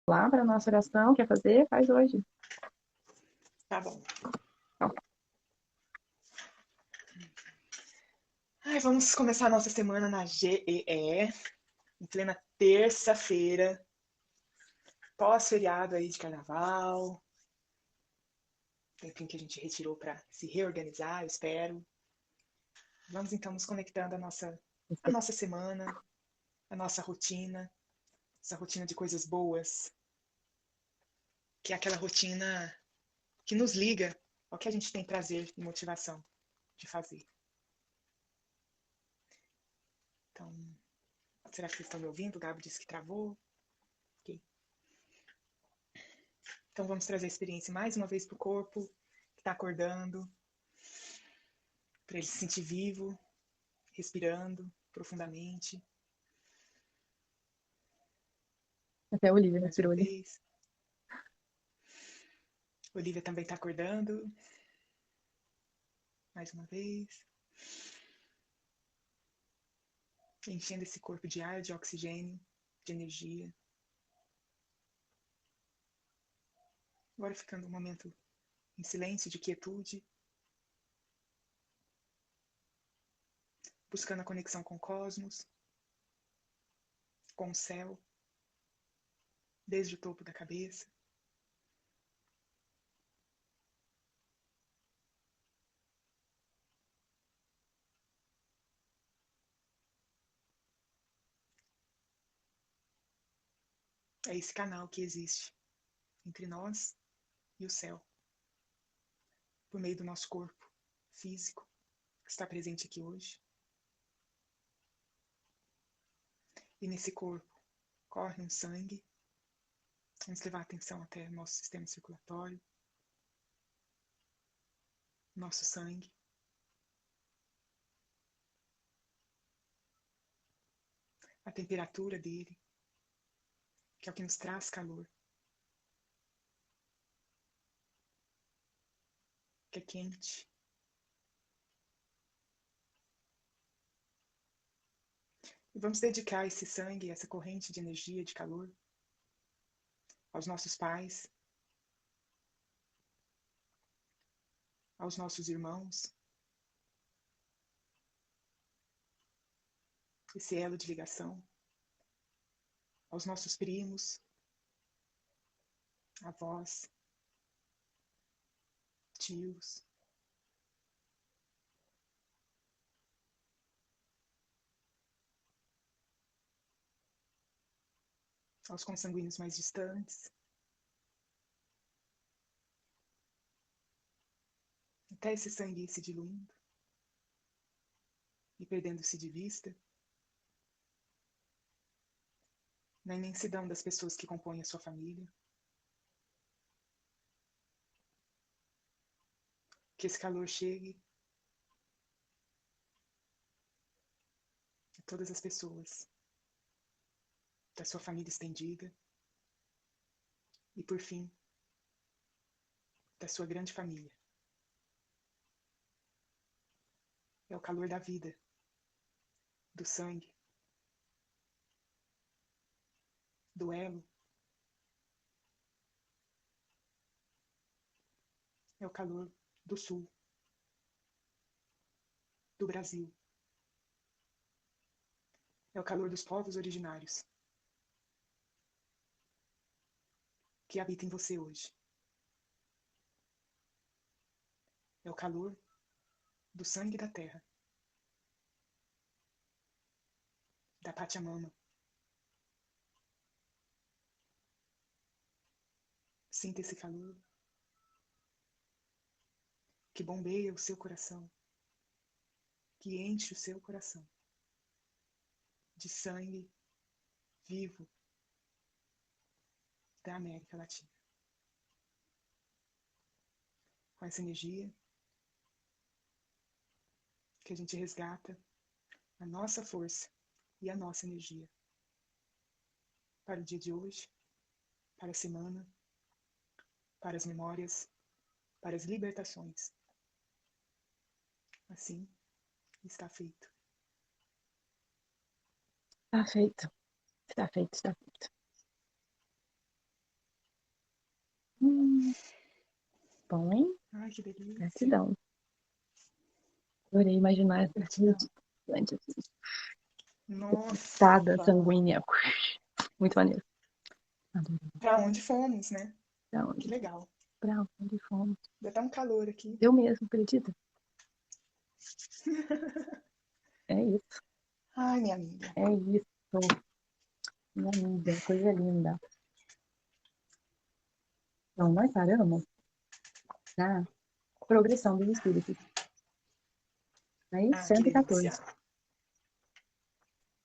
lá para a nossa oração. Quer fazer? Faz hoje. Tá bom. Então, Ai, vamos começar a nossa semana na GEE, em plena terça-feira, pós-feriado aí de carnaval. Tempinho que a gente retirou para se reorganizar, eu espero. Vamos então nos conectando a nossa semana, a nossa rotina, essa rotina de coisas boas, que é aquela rotina que nos liga ao que a gente tem prazer e motivação de fazer. Então, será que vocês estão me ouvindo? O Gabi disse que travou. Ok. Então vamos trazer a experiência mais uma vez para o corpo, que está acordando, para ele se sentir vivo, respirando profundamente. até a Olivia Mais uma respirou ali. vez. Olivia também está acordando. Mais uma vez. Enchendo esse corpo de ar, de oxigênio, de energia. Agora ficando um momento em silêncio, de quietude. Buscando a conexão com o cosmos, com o céu, desde o topo da cabeça. É esse canal que existe entre nós e o céu, por meio do nosso corpo físico, que está presente aqui hoje. E nesse corpo corre um sangue. Vamos levar a atenção até o nosso sistema circulatório, nosso sangue. A temperatura dele, que é o que nos traz calor. Que é quente. E vamos dedicar esse sangue, essa corrente de energia, de calor, aos nossos pais, aos nossos irmãos, esse elo de ligação, aos nossos primos, avós, tios, aos consanguíneos mais distantes, até esse sangue ir se diluindo e perdendo-se de vista na imensidão das pessoas que compõem a sua família. Que esse calor chegue a todas as pessoas da sua família estendida e, por fim, da sua grande família. É o calor da vida, do sangue, do elo. É o calor do Sul, do Brasil. É o calor dos povos originários que habita em você hoje. É o calor do sangue da terra, da Pachamama. Sinta esse calor que bombeia o seu coração, que enche o seu coração de sangue vivo da América Latina. Com essa energia que a gente resgata a nossa força e a nossa energia para o dia de hoje, para a semana, para as memórias, para as libertações. Assim está feito. Está feito. Está feito, está feito. Bom, hein? Ai, que delícia. Gratidão. Adorei imaginar essa Gratidão. gigante, assim, Nossa. pistada, sanguínea. Muito maneiro. Adorei. Pra onde fomos, né? Pra Que onde? legal. Pra onde fomos? Deu até um calor aqui. Eu mesmo, acredita? É isso. Ai, minha amiga. É isso. Minha amiga, coisa linda. Então, nós paramos na progressão dos espíritos. Aí, Ah, que delícia. 114. Deixa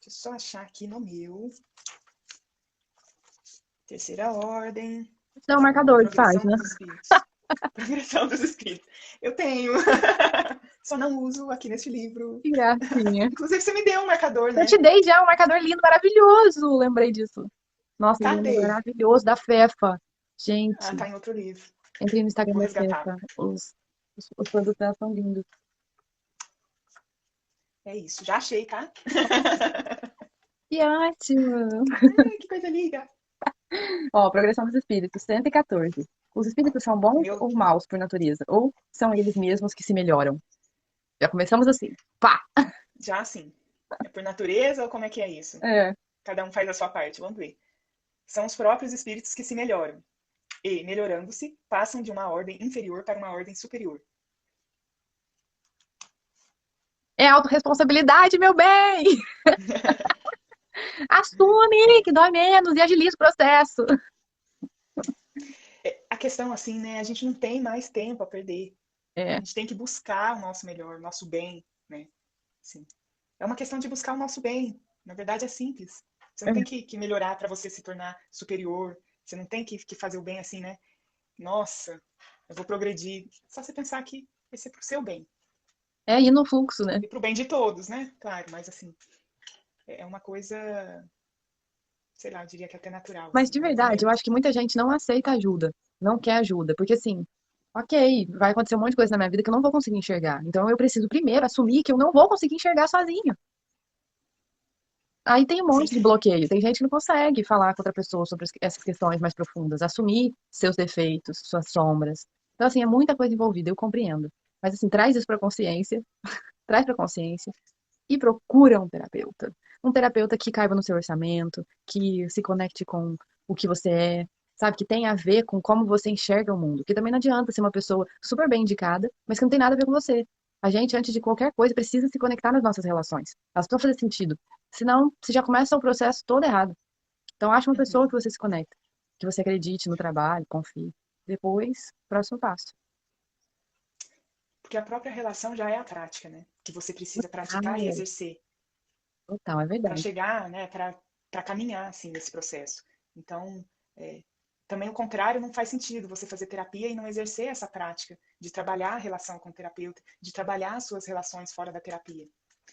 eu só achar aqui no meu. Terceira ordem. Dá um marcador de Progressão página. dos espíritos. Progressão dos espíritos. Eu tenho. Só não uso aqui neste livro. Que gracinha. Inclusive, você me deu um marcador, Eu né? te dei já um marcador lindo, maravilhoso. Lembrei disso. Nossa, lindo, Cadê? maravilhoso, da Fefa. Ah, Gente, tá em outro livro. entrei no Instagram Vou da resgatar. Fefa. Os produtos dela são lindos. É isso. Já achei, tá? Que ótimo! Ai, que coisa linda. Ó, progressão dos espíritos, 114. Os espíritos são bons Meu, ou maus por natureza? Ou são eles mesmos que se melhoram? Já começamos assim. Pá! já assim. É por natureza ou como é que é isso? É. Cada um faz a sua parte. Vamos ver. São os próprios espíritos que se melhoram. E, melhorando-se, passam de uma ordem inferior para uma ordem superior. É autorresponsabilidade, meu bem! Assume que dói menos e agiliza o processo. A questão, assim, né? A gente não tem mais tempo a perder. A É, gente tem que buscar o nosso melhor, o nosso bem, né? Assim, é uma questão de buscar o nosso bem. Na verdade, é simples. Você não é, tem que melhorar para você se tornar superior. Você não tem que fazer o bem assim, né? Nossa, eu vou progredir. Só você pensar que vai ser pro seu bem. é ir no fluxo, né? E pro bem de todos, né? Claro, mas assim, é uma coisa, sei lá, eu diria que até natural, Mas assim, de é verdade, eu movimento. acho que muita gente não aceita ajuda, não quer ajuda, porque assim, ok, vai acontecer um monte de coisa na minha vida que eu não vou conseguir enxergar. Então eu preciso primeiro assumir que eu não vou conseguir enxergar sozinho. Aí tem um Sim, monte de bloqueio. Tem gente que não consegue falar com outra pessoa sobre essas questões mais profundas, assumir seus defeitos, suas sombras. Então, assim, é muita coisa envolvida, eu compreendo. Mas, assim, traz isso para consciência, traz para consciência e procura um terapeuta. Um terapeuta que caiba no seu orçamento, que se conecte com o que você é, sabe? Que tenha a ver com como você enxerga o mundo. Que também não adianta ser uma pessoa super bem indicada, mas que não tem nada a ver com você. A gente, antes de qualquer coisa, precisa se conectar nas nossas relações. Elas precisam fazer sentido. Senão, você já começa o processo todo errado. Então, ache uma pessoa uhum. que você se conecta, que você acredite no trabalho, confie. Depois, próximo passo. Porque a própria relação já é a prática, né? Que você precisa Ah, praticar e exercer total, é para verdade. chegar, né? Para caminhar assim nesse processo. Então, é, também o contrário não faz sentido você fazer terapia e não exercer essa prática de trabalhar a relação com o terapeuta, de trabalhar as suas relações fora da terapia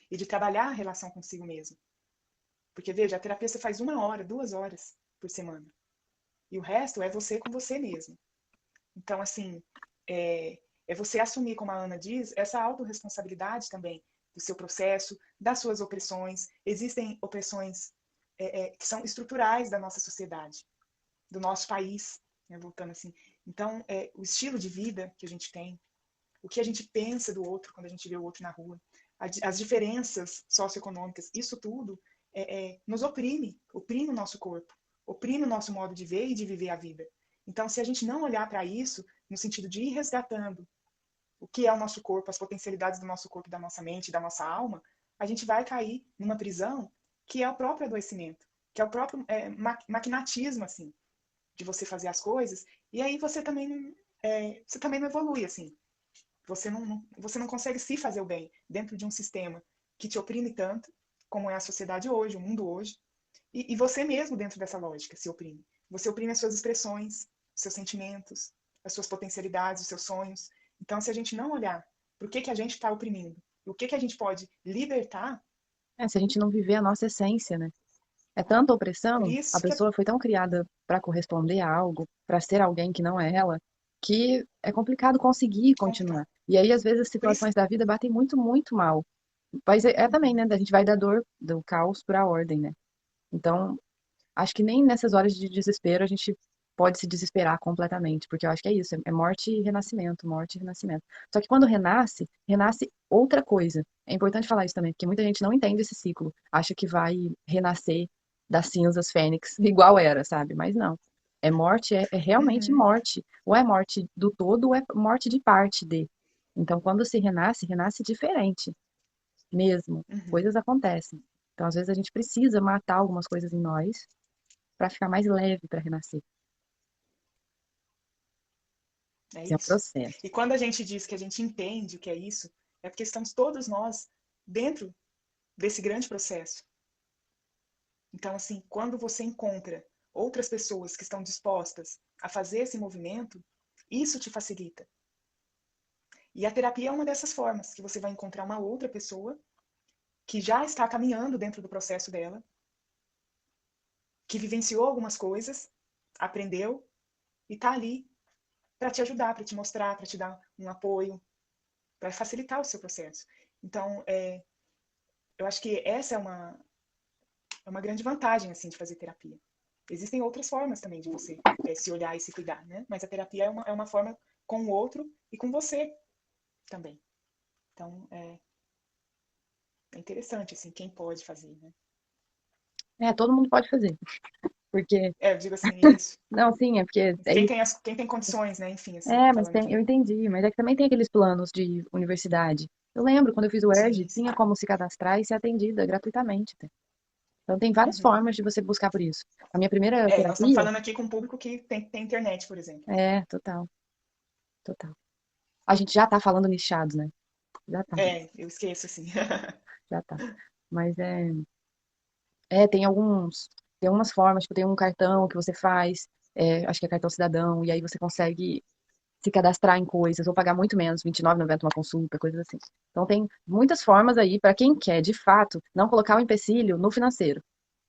e de trabalhar a relação consigo mesmo. Porque veja, a terapia você faz 1 hora, 2 horas por semana e o resto é você com você mesmo. Então, assim, é você assumir, como a Ana diz, essa autorresponsabilidade também do seu processo, das suas opressões. Existem opressões que são estruturais da nossa sociedade, do nosso país, né, voltando assim. Então, o estilo de vida que a gente tem, o que a gente pensa do outro quando a gente vê o outro na rua, as diferenças socioeconômicas, isso tudo nos oprime o nosso corpo, oprime o nosso modo de ver e de viver a vida. Então, se a gente não olhar para isso, no sentido de ir resgatando o que é o nosso corpo, as potencialidades do nosso corpo, da nossa mente, da nossa alma, a gente vai cair numa prisão que é o próprio adoecimento, que é o próprio maquinatismo, assim, de você fazer as coisas, e aí você também não evolui, assim. Você não consegue se fazer o bem dentro de um sistema que te oprime tanto, como é a sociedade hoje, o mundo hoje, e você mesmo dentro dessa lógica se oprime. Você oprime as suas expressões, os seus sentimentos, as suas potencialidades, os seus sonhos. Então, se a gente não olhar para o que a gente está oprimindo, o que a gente pode libertar, É, se a gente não viver a nossa essência, né? É tanta por opressão, a isso que pessoa foi tão criada para corresponder a algo, para ser alguém que não é ela, que é complicado conseguir continuar. E aí, às vezes, as por isso, situações da vida batem muito, muito mal. Mas é também, uhum, né? A gente vai da dor, do caos para a ordem, né? Então, acho que nem nessas horas de desespero a gente pode se desesperar completamente, porque eu acho que é isso, é morte e renascimento, morte e renascimento. Só que quando renasce, renasce outra coisa. É importante falar isso também, porque muita gente não entende esse ciclo, acha que vai renascer das cinzas fênix, igual era, sabe? Mas não. É morte, é realmente Uhum, morte. Ou é morte do todo, ou é morte de parte de. Então, quando se renasce, renasce diferente mesmo. uhum. Coisas acontecem. Então, às vezes, a gente precisa matar algumas coisas em nós para ficar mais leve para renascer. É Esse é um isso. processo. E quando a gente diz que a gente entende o que é isso, é porque estamos todos nós dentro desse grande processo. Então, assim, quando você encontra outras pessoas que estão dispostas a fazer esse movimento, isso te facilita. E a terapia é uma dessas formas, que você vai encontrar uma outra pessoa que já está caminhando dentro do processo dela, que vivenciou algumas coisas, aprendeu e está ali para te ajudar, para te mostrar, para te dar um apoio, para facilitar o seu processo. Então, eu acho que essa é uma grande vantagem assim de fazer terapia. Existem outras formas também de você se olhar e se cuidar, né? Mas a terapia é uma forma com o outro e com você também. Então, é interessante, assim, quem pode fazer, né? É, todo mundo pode fazer. Porque. Eu digo assim, isso. Não, sim, é porque. É isso. Quem tem condições, né? Enfim, assim, É, mas falando tem, eu de. entendi. Mas é que também tem aqueles planos de universidade. Eu lembro, quando eu fiz o ERG, Sim, tinha sim. como se cadastrar e ser atendida gratuitamente. Tá? Então, tem várias Uhum. formas de você buscar por isso. A minha primeira Nós estamos terapia. falando aqui com um público que tem internet, por exemplo. É, total, total. A gente já tá falando nichados, né? Já tá, Eu esqueço, assim. já tá. Mas tem alguns, tem algumas formas, tipo, tem um cartão que você faz, acho que é cartão cidadão, e aí você consegue se cadastrar em coisas ou pagar muito menos, R$ 29,90 uma consulta, coisas assim. Então tem muitas formas aí para quem quer, de fato, não colocar o empecilho no financeiro.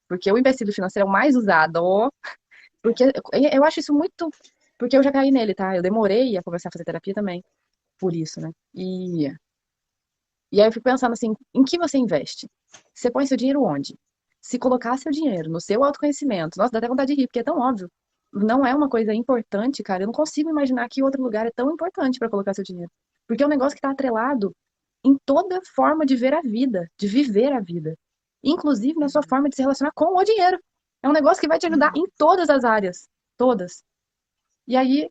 Porque o empecilho financeiro é o mais usado, ó, É. porque eu acho isso muito, porque eu já caí nele, tá? Eu demorei a começar a fazer terapia também, por isso, né? E aí eu fico pensando assim, em que você investe? Você põe seu dinheiro onde? Se colocar seu dinheiro no seu autoconhecimento, nossa, dá até vontade de rir, porque é tão óbvio. Não é uma coisa importante, cara. Eu não consigo imaginar que outro lugar é tão importante para colocar seu dinheiro. Porque é um negócio que está atrelado em toda forma de ver a vida, de viver a vida. Inclusive na sua Uhum. forma de se relacionar com o dinheiro. É um negócio que vai te ajudar Uhum. em todas as áreas. Todas. E aí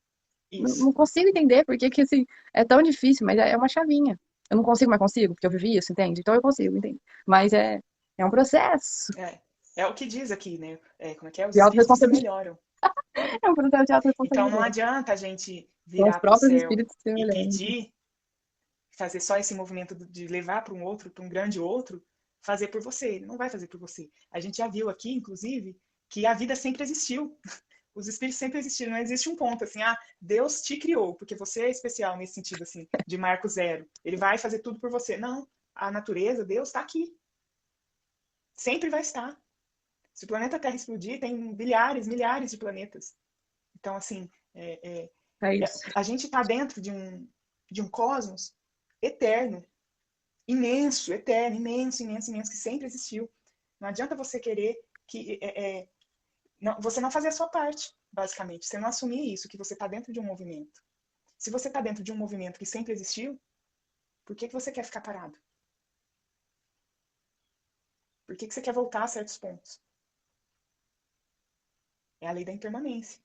Isso. não consigo entender por que que, assim, é tão difícil, mas é uma chavinha. Eu não consigo, mas consigo, porque eu vivi isso, entende? Então eu consigo, entende? Mas é um processo É. É o que diz aqui, né? Como é que é? Os de espíritos se autorresponsabilidade. melhoram. É um processo de Então não autorresponsabilidade. adianta a gente São os virar para o próprios céu espíritos se e olhando. pedir, fazer só esse movimento de levar para um outro, para um grande outro, fazer por você. Ele não vai fazer por você. A gente já viu aqui, inclusive, que a vida sempre existiu. Os espíritos sempre existiram. Não existe um ponto assim, Deus te criou, porque você é especial nesse sentido, assim, de marco zero. Ele vai fazer tudo por você. Não. A natureza, Deus está aqui. Sempre vai estar. Se o planeta Terra explodir, tem bilhares, milhares de planetas. Então, assim, É isso. a gente está dentro de um cosmos eterno, imenso, eterno, imenso, imenso, imenso, que sempre existiu. Não adianta você querer que. Não, você não fazer a sua parte, basicamente. Você não assumir isso, que você está dentro de um movimento. Se você está dentro de um movimento que sempre existiu, por que você quer ficar parado? Por que você quer voltar a certos pontos? É a lei da impermanência.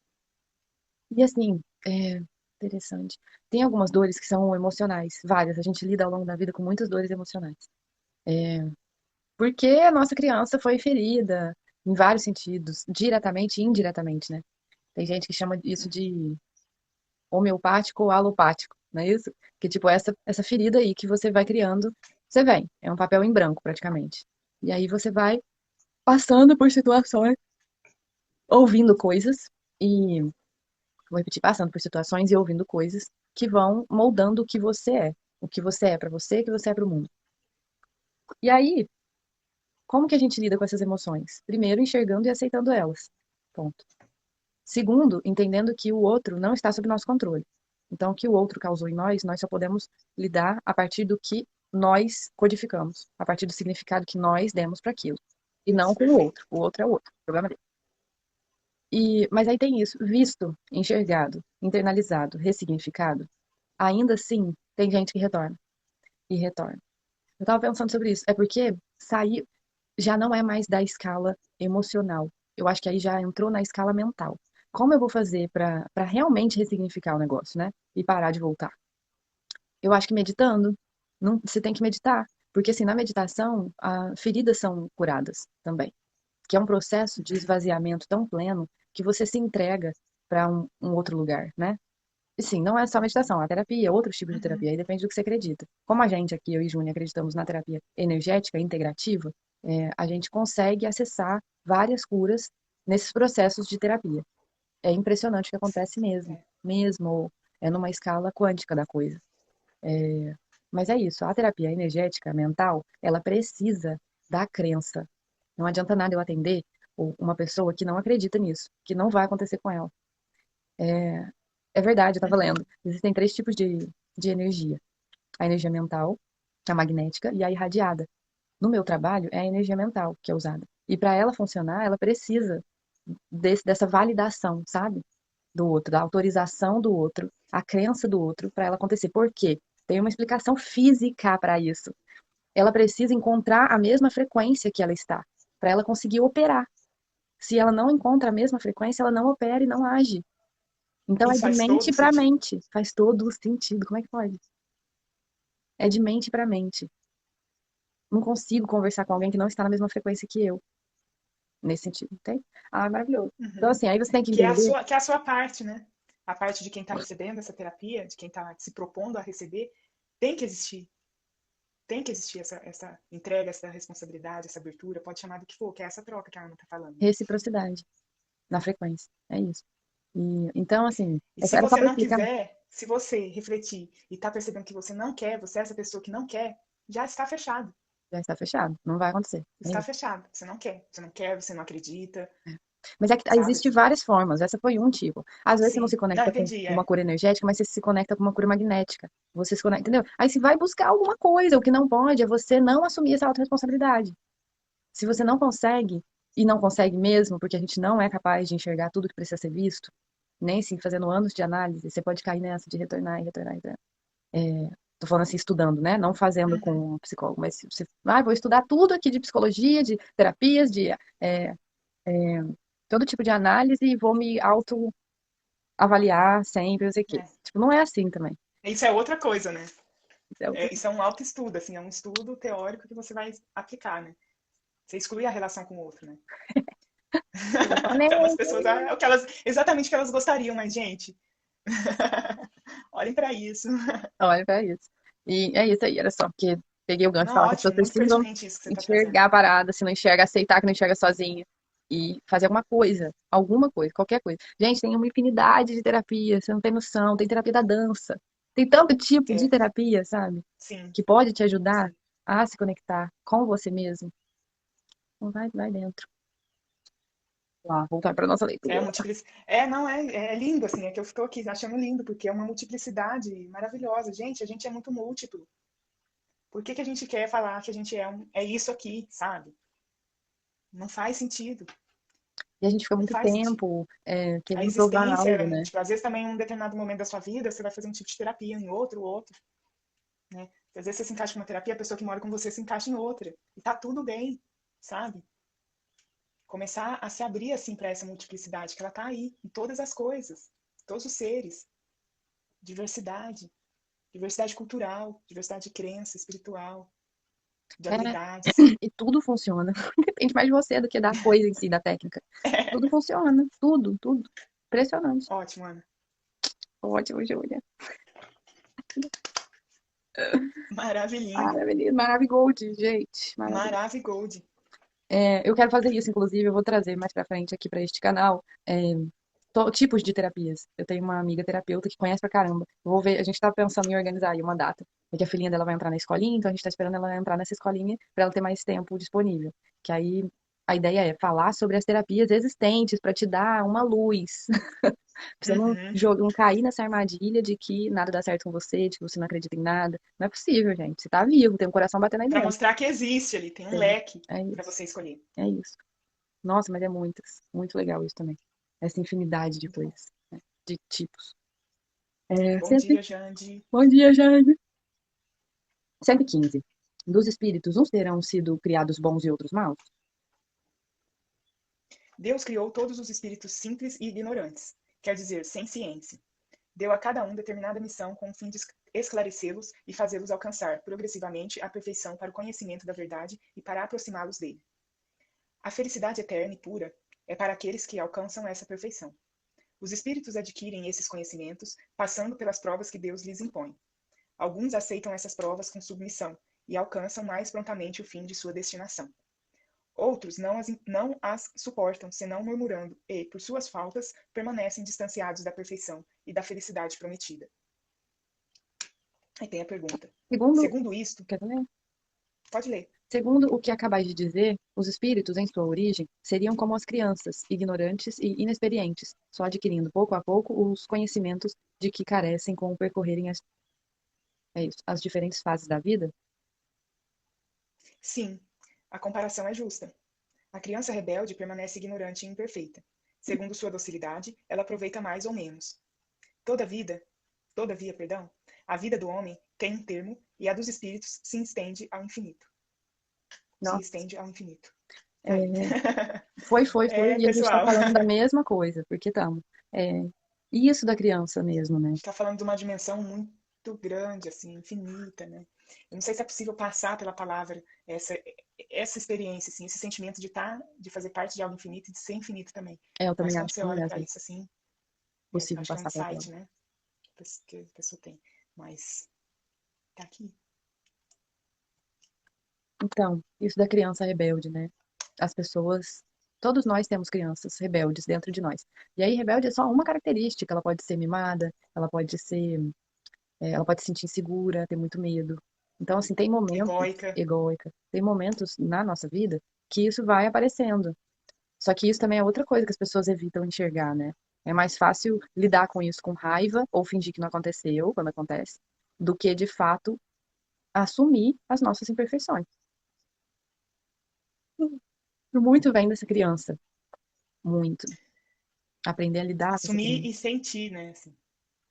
E assim, interessante. Tem algumas dores que são emocionais, várias. A gente lida ao longo da vida com muitas dores emocionais. Porque a nossa criança foi ferida em vários sentidos, diretamente e indiretamente, né? Tem gente que chama isso de homeopático ou alopático, não é isso? Que tipo, essa ferida aí que você vai criando, você vem, é um papel em branco praticamente. E aí você vai passando por situações, ouvindo coisas, e vou repetir, passando por situações e ouvindo coisas que vão moldando o que você é pra você, o que você é pro mundo. E aí, como que a gente lida com essas emoções? Primeiro, enxergando e aceitando elas. Ponto. Segundo, entendendo que o outro não está sob nosso controle. Então, o que o outro causou em nós só podemos lidar a partir do que nós codificamos, a partir do significado que nós demos para aquilo. E não Isso, com o perfeito. outro. O outro é o outro. O problema é dele. Mas aí tem isso, visto, enxergado, internalizado, ressignificado, ainda assim tem gente que retorna e retorna. Eu tava pensando sobre isso. É porque sair já não é mais da escala emocional. Eu acho que aí já entrou na escala mental. Como eu vou fazer para realmente ressignificar o negócio, né? E parar de voltar? Eu acho que meditando. Não, você tem que meditar. Porque assim, na meditação, feridas são curadas também. Que é um processo de Uhum, esvaziamento tão pleno que você se entrega para um outro lugar, né? E sim, não é só uhum, meditação, a terapia, outros tipos de uhum. terapia, aí depende do que você acredita. Como a gente aqui, eu e Júnia, acreditamos na terapia energética integrativa, a gente consegue acessar várias curas nesses processos de terapia. É impressionante o que acontece mesmo, É, mesmo, é numa escala quântica da coisa. Mas é isso, a terapia energética mental, ela precisa da crença. Não adianta nada eu atender uma pessoa que não acredita nisso, que não vai acontecer com ela. É verdade, eu estava uhum. lendo. Existem três tipos de energia: a energia mental, a magnética e a irradiada. No meu trabalho, é a energia mental que é usada. E para ela funcionar, ela precisa dessa validação, sabe? Do outro, da autorização do outro, a crença do outro, para ela acontecer. Por quê? Tem uma explicação física para isso. Ela precisa encontrar a mesma frequência que ela está, para ela conseguir operar. Se ela não encontra a mesma frequência, ela não opera e não age. Então é Isso de faz todo mente para sentido. mente. Faz todo o sentido. Como é que pode? É de mente para mente. Não consigo conversar com alguém que não está na mesma frequência que eu, nesse sentido, entende? Ah, é maravilhoso. Então, Uhum. assim, aí você tem que Que é entender que é a sua parte, né? A parte de quem está recebendo essa terapia, de quem está se propondo a receber, tem que existir. Tem que existir essa entrega, essa responsabilidade, essa abertura, pode chamar do que for, que é essa troca que a Ana está falando. reciprocidade na frequência. É isso. Então, assim, E se era só você para não explicar. quiser, se você refletir e está percebendo que você não quer, você é essa pessoa que não quer, já está fechado. Já está fechado. Não vai acontecer. É Está isso. fechado. Você não quer. Você não quer, você não acredita, Mas é que sabe? existe várias formas. Essa foi um tipo. Às vezes você não se Sim. Não, conecta com entendi, uma é. cura energética, mas você se conecta com uma cura magnética. Você se conecta, entendeu? Aí você vai buscar alguma coisa. O que não pode é você não assumir essa autorresponsabilidade. Se você não consegue, e não consegue mesmo, porque a gente não é capaz de enxergar tudo que precisa ser visto, nem se fazendo anos de análise, você pode cair nessa de retornar e retornar e retornar. Tô falando assim, estudando, né? Não fazendo Uhum. com um psicólogo, mas se você, vou estudar tudo aqui de psicologia, de terapias, de é, todo tipo de análise e vou me auto-avaliar sempre, não sei o quê. É. Tipo, não é assim também. Isso é outra coisa, né? É outra É, isso é um autoestudo, assim, é um estudo teórico que você vai aplicar, né? Você exclui a relação com o outro, né? coisa. Fala, Para umas "Né, pessoas é o que elas, exatamente o que elas gostariam, mas, gente, olhem para isso. olha pra isso. E é isso aí, era só porque peguei o gancho e Não, falar que as pessoas ótimo, muito precisam pertinente isso que você está trazendo. enxergar a parada, se não enxerga, aceitar que não enxerga sozinha e fazer alguma coisa, qualquer coisa. Gente, tem uma infinidade de terapias, você não tem noção, tem terapia da dança, tem tanto tipo de É, terapia, sabe? sim, Que pode te ajudar sim. a se conectar com você mesmo. Então vai dentro. Lá, voltar para nossa É leitura. não, é lindo, assim, é que eu estou aqui achando lindo, porque é uma multiplicidade maravilhosa. Gente, a gente é muito múltiplo. Por que que a gente quer falar que a gente é isso aqui, sabe? Não faz sentido. E a gente fica Não muito faz sentido. tempo A querendo provar algo, existência, né? tipo, às vezes também em um determinado momento da sua vida, você vai fazer um tipo de terapia, em outro, né? Às vezes você se encaixa em uma terapia, a pessoa que mora com você se encaixa em outra. E tá tudo bem, sabe? Começar a se abrir assim para essa multiplicidade que ela tá aí, em todas as coisas, todos os seres, diversidade, diversidade cultural, diversidade de crença espiritual, de É, habilidades. e tudo funciona. Depende mais de você do que da coisa em si, da técnica. Tudo funciona, tudo, tudo. Impressionante. Ótimo, Ana. Ótimo, Júlia. Maravilhindo. Maravilhoso, Maravigold, gente. Maravilhoso. Maravigold. Eu quero fazer isso, inclusive, eu vou trazer mais pra frente aqui pra este canal tipos de terapias. Eu tenho uma amiga terapeuta que conhece pra caramba. Eu vou ver, a gente tá pensando em organizar aí uma data. Porque a filhinha dela vai entrar na escolinha, então a gente tá esperando ela entrar nessa escolinha pra ela ter mais tempo disponível. Que aí a ideia é falar sobre as terapias existentes pra te dar uma luz. Pra você Uhum. não cair nessa armadilha de que nada dá certo com você, de que você não acredita em nada. Não é possível, gente. Você tá vivo, tem um coração batendo aí Para dentro. mostrar que existe ali, tem um Tem. leque É para isso. você escolher. É isso. Nossa, mas é muitas. Muito legal isso também. essa infinidade de coisas, né? De tipos. É, Bom dia, Jande. Bom dia, Jaime. 115. Dos espíritos, uns terão sido criados bons e outros maus? Deus criou todos os espíritos simples e ignorantes, quer dizer, sem ciência. Deu a cada um determinada missão com o fim de esclarecê-los e fazê-los alcançar progressivamente a perfeição para o conhecimento da verdade e para aproximá-los dele. A felicidade eterna e pura é para aqueles que alcançam essa perfeição. Os espíritos adquirem esses conhecimentos passando pelas provas que Deus lhes impõe. Alguns aceitam essas provas com submissão e alcançam mais prontamente o fim de sua destinação. Outros não as suportam, senão murmurando, e, por suas faltas, permanecem distanciados da perfeição e da felicidade prometida. Aí tem a pergunta. Segundo isto... Quer ler? Pode ler. Segundo o que acabais de dizer, os espíritos, em sua origem, seriam como as crianças, ignorantes e inexperientes, só adquirindo pouco a pouco os conhecimentos de que carecem com percorrerem as diferentes fases da vida? Sim, a comparação é justa. A criança rebelde permanece ignorante e imperfeita. Segundo sua docilidade, ela aproveita mais ou menos. Todavia, a vida do homem tem um termo e a dos espíritos se estende ao infinito. Nossa. Se estende ao infinito. Foi. E a gente está pessoal. falando da mesma coisa, porque estamos. Isso da criança mesmo, né? A gente está falando de uma dimensão muito grande, assim, infinita, né? Eu não sei se é possível passar pela palavra essa experiência, assim, esse sentimento de fazer parte de algo infinito e de ser infinito também. Eu também Mas quando acho você que olha é para isso, assim, possível acho que é um passar pela insight, palavra. né? Que a pessoa tem. Mas tá aqui. Então, isso da criança rebelde, né? As pessoas, todos nós temos crianças rebeldes dentro de nós. E aí, rebelde é só uma característica. Ela pode ser mimada, ela pode se sentir insegura, ter muito medo. Então, assim, tem momentos, Egóica. egóica, tem momentos na nossa vida que isso vai aparecendo. Só que isso também é outra coisa que as pessoas evitam enxergar, né? É mais fácil lidar com isso com raiva ou fingir que não aconteceu quando acontece, do que de fato assumir as nossas imperfeições. Muito vem dessa criança. Muito. Aprender a lidar com essa Assumir criança. e sentir, né? Assim,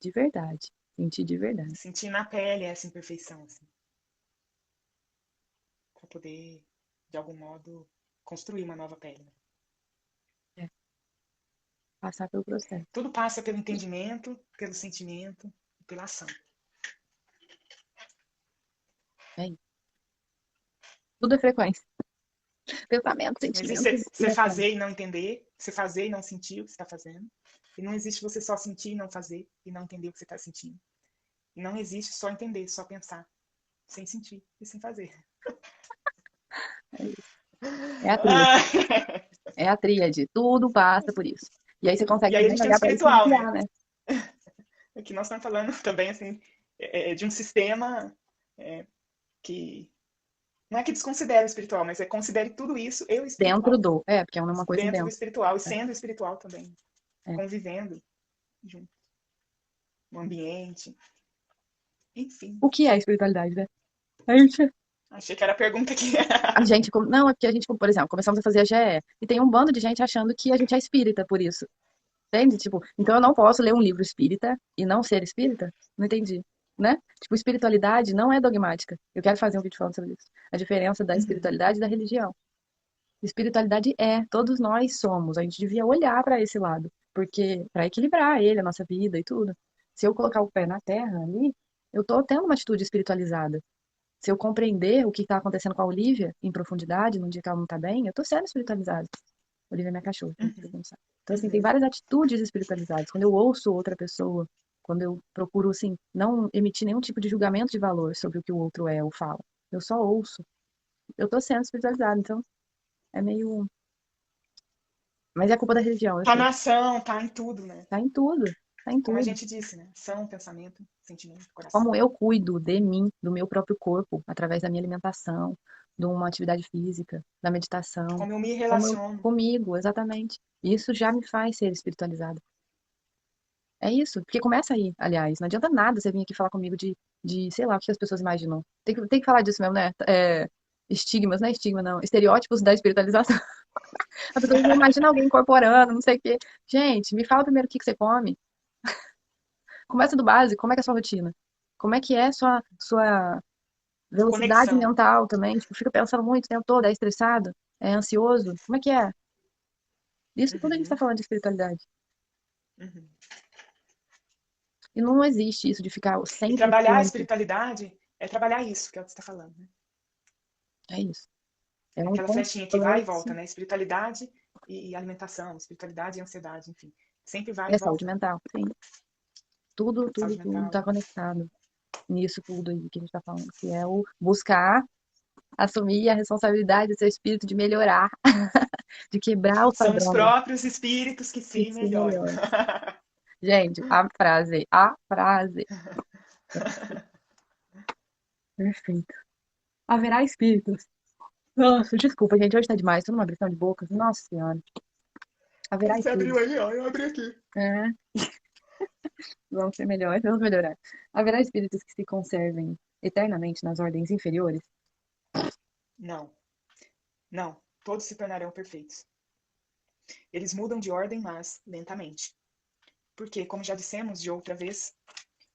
De verdade. Sentir de verdade. sentir na pele essa imperfeição, assim, para poder, de algum modo, construir uma nova pele. É. Passar pelo processo. Tudo passa pelo entendimento, pelo sentimento e pela ação. É isso. Tudo é frequência. Pensamento, Não sentimento existe e você ação. fazer e não entender, você fazer e não sentir o que você está fazendo. E não existe você só sentir e não fazer e não entender o que você está sentindo. E não existe só entender, só pensar, sem sentir e sem fazer. É isso. É a tríade. É a tríade. Tudo passa por isso. E aí você consegue E aí a também gente tem o olhar para isso e espiritual, né? mapear, né? Aqui nós estamos falando também assim, de um sistema que não é que desconsidere o espiritual, mas considere tudo isso e o Dentro espiritual. do. Porque é uma coisa Dentro do dentro. espiritual e sendo espiritual também. É. Convivendo junto. No ambiente. Enfim. O que é espiritualidade, né? A gente, Achei que era a pergunta aqui. não, é porque a gente, por exemplo, começamos a fazer a GE e tem um bando de gente achando que a gente é espírita por isso. Entende? Tipo, então eu não posso ler um livro espírita e não ser espírita? Não entendi, né? Tipo, espiritualidade não é dogmática. Eu quero fazer um vídeo falando sobre isso. A diferença da espiritualidade e da religião. Espiritualidade todos nós somos. A gente devia olhar para esse lado, porque para equilibrar ele, a nossa vida e tudo. Se eu colocar o pé na terra ali, eu tô tendo uma atitude espiritualizada. Se eu compreender o que está acontecendo com a Olivia em profundidade, num dia que ela não tá bem, eu tô sendo espiritualizada. Olivia é minha cachorra, pra quem não sabe. Então, assim, tem várias atitudes espiritualizadas. Quando eu ouço outra pessoa, quando eu procuro, assim, não emitir nenhum tipo de julgamento de valor sobre o que o outro é ou fala. Eu só ouço. Eu tô sendo espiritualizada, então é meio. Mas é culpa da religião, eu Tá sei. na ação, tá em tudo, né? Tá em tudo. Tá em Como a tudo. gente disse, né? Ação, pensamento, sentimento, coração. Como eu cuido de mim, do meu próprio corpo, através da minha alimentação, de uma atividade física, da meditação, Como eu me relaciono. comigo, exatamente. Isso já me faz ser espiritualizada. É isso, porque começa aí, aliás. Não adianta nada você vir aqui falar comigo de sei lá, o que as pessoas imaginam. Tem que falar disso mesmo, né? Estigmas, não é estigma, não. Estereótipos da espiritualização. A pessoa imagina alguém incorporando, não sei o quê. Gente, me fala primeiro o que que você come. Começa do básico, como é que é a sua rotina? Como é que é a sua velocidade Conexão. mental também? Tipo, fica pensando muito o tempo todo, é estressado, é ansioso. Como é que é? Isso tudo a gente tá Uhum, falando de espiritualidade. uhum. E não existe isso de ficar E sempre trabalhar a ciente. espiritualidade é trabalhar isso, que é o que você está falando, né? É isso. É É um aquela flechinha que vai e volta, complexo. né? Espiritualidade e alimentação, espiritualidade e ansiedade, enfim. Sempre vai e É saúde volta, né? mental, sim. Tudo, tudo, Saúde tudo mental. tá conectado nisso tudo aí que a gente tá falando, que é o buscar assumir a responsabilidade do seu espírito de melhorar, de quebrar os São os padrões, próprios espíritos que que se se melhoram. melhora. Gente, a frase. Perfeito. Haverá espíritos. Nossa, desculpa, gente, hoje tá demais, tô numa abrição de bocas. Nossa senhora. Haverá Você abriu espíritos. aí, ó, eu abri aqui. É, vamos ser melhores, vamos melhorar. Haverá espíritos que se conservem eternamente nas ordens inferiores? Não, não. Todos se tornarão perfeitos. Eles mudam de ordem, mas lentamente. Porque, como já dissemos de outra vez,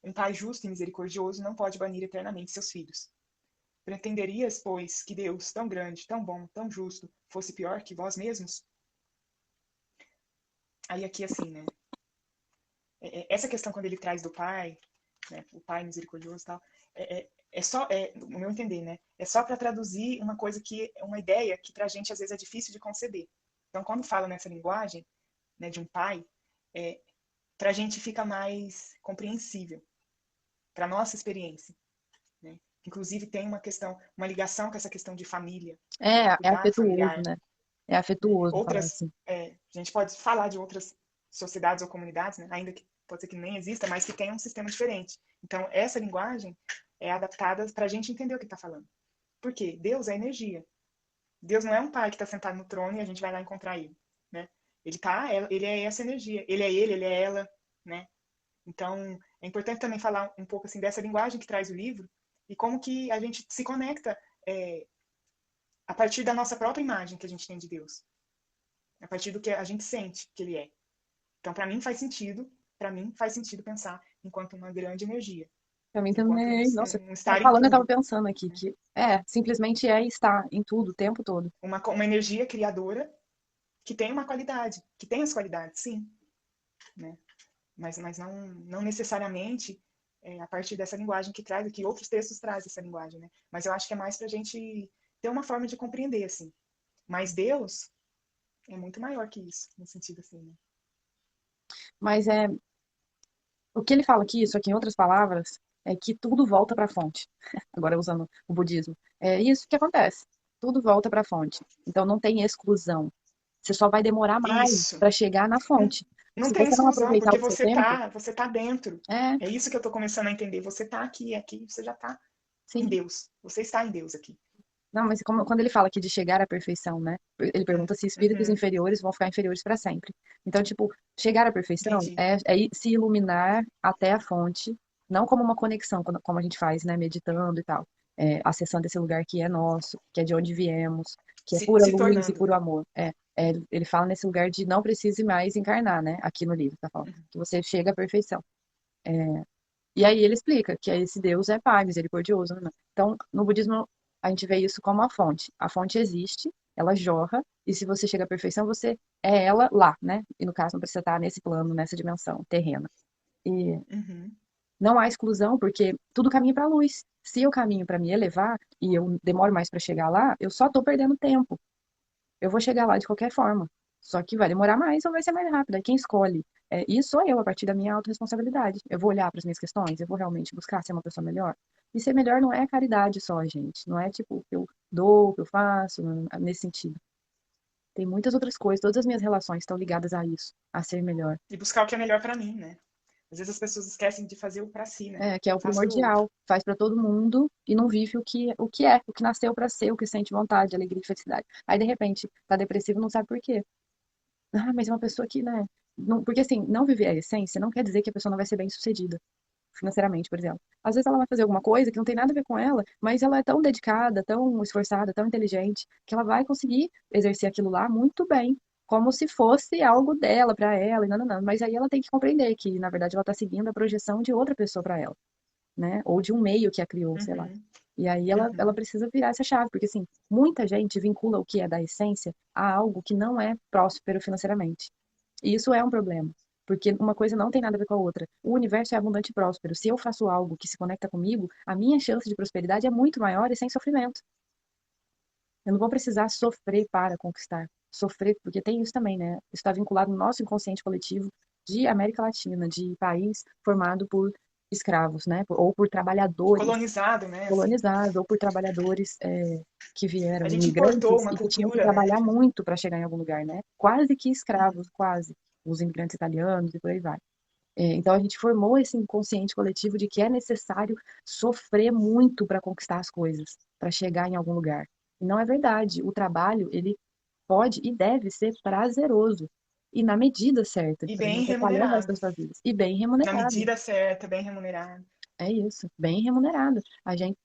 um pai justo e misericordioso não pode banir eternamente seus filhos. Pretenderias, pois, que Deus, tão grande, tão bom, tão justo, fosse pior que vós mesmos? Aí aqui assim, né? Essa questão quando ele traz do pai, né? O pai misericordioso e tal, é só, no meu entender, né? É só para traduzir uma coisa que, uma ideia que para a gente às vezes é difícil de conceber. Então, quando fala nessa linguagem, né, de um pai, é, para a gente fica mais compreensível para nossa experiência, né? Inclusive tem uma questão, uma ligação com essa questão de família, né, do É cuidado afetuoso, familiar, né? É né? afetuoso falar Outras, assim. a gente pode falar de outras sociedades ou comunidades, né, ainda que pode ser que nem exista, mas que tem um sistema diferente. Então, essa linguagem é adaptada para a gente entender o que está falando. Por quê? Deus é energia. Deus não é um pai que está sentado no trono e a gente vai lá encontrar ele, né? Ele é essa energia. Ele é ela, né? Então, é importante também falar um pouco assim dessa linguagem que traz o livro e como que a gente se conecta a partir da nossa própria imagem que a gente tem de Deus, a partir do que a gente sente que ele é. Então, para mim faz sentido pensar enquanto uma grande energia, Pra mim enquanto também. Nossa, um tava estar em falando, eu tava tudo, pensando aqui né? que simplesmente estar em tudo o tempo todo. Uma energia criadora que tem uma qualidade, que tem as qualidades, sim, né? Mas não necessariamente a partir dessa linguagem que traz, que outros textos trazem essa linguagem, né? Mas eu acho que é mais para a gente ter uma forma de compreender, assim. Mas Deus é muito maior que isso, no sentido assim, né? Mas o que ele fala aqui, isso aqui em outras palavras, é que tudo volta para a fonte. Agora usando o budismo. É isso que acontece. Tudo volta para a fonte. Então não tem exclusão. Você só vai demorar mais Isso. para chegar na Não, fonte. não Se tem você não exclusão, aproveitar porque o seu tempo, você tá dentro. é, É isso que eu tô começando a entender. Você tá aqui, aqui você já tá em sim. Deus. Você está em Deus aqui. Não, mas quando ele fala aqui de chegar à perfeição, né? Ele pergunta se espíritos Uhum, inferiores vão ficar inferiores para sempre. Então, tipo, chegar à perfeição entendi. é se iluminar até a fonte, não como uma conexão, como a gente faz, né? Meditando e tal. Acessando esse lugar que é nosso, que é de onde viemos, que é pura Se luz e tornando, puro né? amor. Ele fala nesse lugar de não precise mais encarnar, né? Aqui no livro, tá falando. Uhum, Que você chega à perfeição. E aí ele explica que esse Deus é Pai, misericordioso, né? Então, no budismo, a gente vê isso como a fonte. A fonte existe, ela jorra, e se você chega à perfeição, você é ela lá, né? E no caso, não precisa estar nesse plano, nessa dimensão terrena. E uhum. não há exclusão, porque tudo caminha para a luz. Se eu caminho para me elevar e eu demoro mais para chegar lá, eu só estou perdendo tempo. Eu vou chegar lá de qualquer forma. Só que vai demorar mais ou vai ser mais rápido. Aí quem escolhe isso sou eu, a partir da minha autorresponsabilidade. Eu vou olhar para as minhas questões, eu vou realmente buscar ser uma pessoa melhor. E ser melhor não é caridade só, gente. Não é tipo o que eu dou, o que eu faço, nesse sentido. Tem muitas outras coisas, todas as minhas relações estão ligadas a isso, a ser melhor. E buscar o que é melhor para mim, né? Às vezes as pessoas esquecem de fazer o para si, né? Que é o Faz para o outro. primordial, faz para todo mundo e não vive o que nasceu para ser, o que sente vontade, alegria e felicidade. Aí de repente tá depressivo, não sabe por quê. Ah, mas é uma pessoa que, né? Não, porque assim, não viver a essência não quer dizer que a pessoa não vai ser bem-sucedida. financeiramente, por exemplo. Às vezes ela vai fazer alguma coisa que não tem nada a ver com ela, mas ela é tão dedicada, tão esforçada, tão inteligente, que ela vai conseguir exercer aquilo lá muito bem, como se fosse algo dela, para ela, e não. Mas aí ela tem que compreender que, na verdade, ela está seguindo a projeção de outra pessoa para ela, né? Ou de um meio que a criou, sei lá. Uhum, E aí ela uhum. precisa virar essa chave, porque assim, muita gente vincula o que é da essência a algo que não é próspero financeiramente. E isso é um problema, porque uma coisa não tem nada a ver com a outra. O universo é abundante e próspero. Se eu faço algo que se conecta comigo, a minha chance de prosperidade é muito maior e sem sofrimento. Eu não vou precisar sofrer para conquistar. Sofrer, porque tem isso também, né? Isso está vinculado no nosso inconsciente coletivo de América Latina, de país formado por escravos, né? Ou por trabalhadores Colonizado, né? Assim, colonizados, ou por trabalhadores que a vieram, gente importou imigrantes, uma e que tinham que cultura, né? trabalhar muito para chegar em algum lugar, né? Quase que Uhum. escravos, quase. Os imigrantes italianos e por aí vai. Então a gente formou esse inconsciente coletivo de que é necessário sofrer muito para conquistar as coisas, para chegar em algum lugar. E não é verdade. O trabalho, ele pode e deve ser prazeroso e na medida certa, E para não bem atrapalhar o resto remunerado. das suas vidas. E bem Na remunerado. medida certa, bem remunerado. É isso, bem remunerado. A gente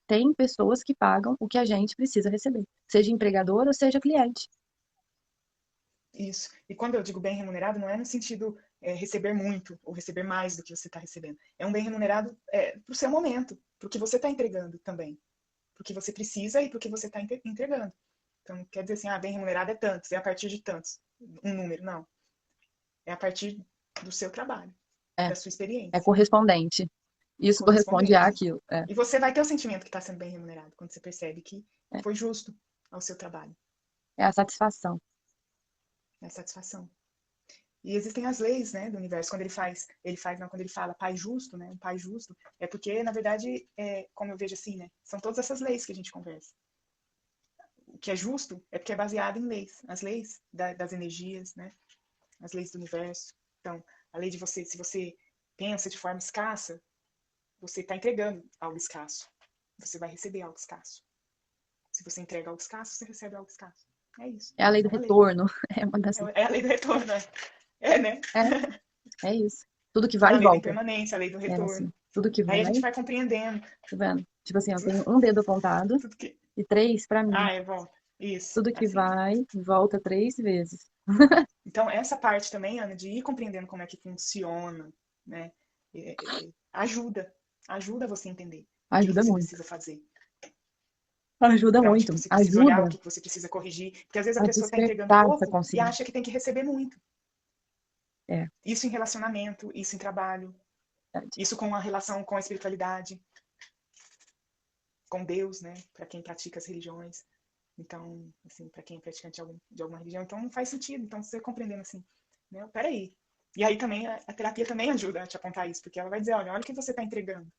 tem pessoas que pagam o que a gente precisa receber, seja empregador ou seja cliente. Isso. E quando eu digo bem remunerado, não é no sentido receber muito ou receber mais do que você está recebendo. É um bem remunerado para o seu momento, para o que você está entregando também. Para o que você precisa e para o que você está entregando. Então, quer dizer assim, bem remunerado é tantos, é a partir de tantos. Um número, não. É a partir do seu trabalho, É, da sua é experiência. correspondente. É Isso corresponde correspondente. àquilo. E você vai ter o sentimento que está sendo bem remunerado quando você percebe que É, foi justo ao seu trabalho. é a satisfação. É a satisfação. E existem as leis, né, do universo. Quando ele fala pai justo, né, um pai justo, é porque, na verdade, como eu vejo assim, né, são todas essas leis que a gente conversa. O que é justo é porque é baseado em leis, as leis das energias, né, as leis do universo. Então, a lei de você, se você pensa de forma escassa, você está entregando algo escasso. Você vai receber algo escasso. Se você entrega algo escasso, você recebe algo escasso. É isso. É a lei É do uma lei. retorno. É uma das. É a lei do retorno, né? É, né? É isso. Tudo que É vai a e lei da volta. impermanência, a lei do É assim. retorno. Tudo que Aí a vai, gente vai compreendendo. tá vendo? Tipo assim, eu tenho um dedo apontado Tudo que. e três para mim. Volta. Isso, Tudo que assim. vai, volta 3 vezes. Então, essa parte também, Ana, de ir compreendendo como é que funciona, né? Ajuda. Ajuda você a entender o que Ajuda você muito. precisa fazer. Ajuda Para onde muito. você precisa olhar, o Ajuda que você precisa corrigir. Porque às vezes a a pessoa está entregando despertar essa pouco e consciência. acha que tem que receber muito. É, Isso em relacionamento, isso em trabalho, verdade. isso com a relação com a espiritualidade, com Deus, né? Para quem pratica as religiões. Então, assim, para quem é praticante de alguma religião, então não faz sentido. Então, você compreendendo assim, né? Peraí. E aí também a terapia também ajuda a te apontar isso, porque ela vai dizer, olha o que você está entregando.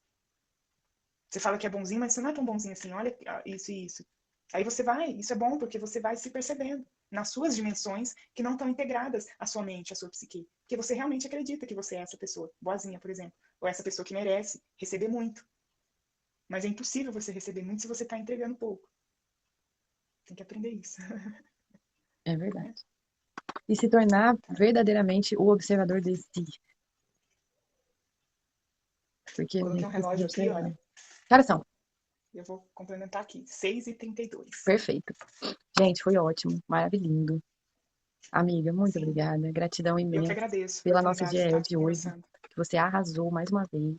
Você fala que é bonzinho, mas você não é tão bonzinho assim, olha isso e isso. Aí você vai, isso é bom, porque você vai se percebendo nas suas dimensões que não estão integradas à sua mente, à sua psique. Porque você realmente acredita que você é essa pessoa, boazinha, por exemplo. Ou essa pessoa que merece receber muito. Mas é impossível você receber muito se você está entregando pouco. Tem que aprender isso. É verdade. E se tornar verdadeiramente o observador de si. Porque a Coloquei gente um precisa relógio aqui, observar. olha. Cara, são Eu vou complementar aqui. 6h32. perfeito. Gente, foi ótimo, maravilhoso. Amiga, muito Sim. obrigada. Gratidão Eu que imensa agradeço a pela nossa oportunidade de estar diética aqui de hoje, conversando. que você arrasou mais uma vez.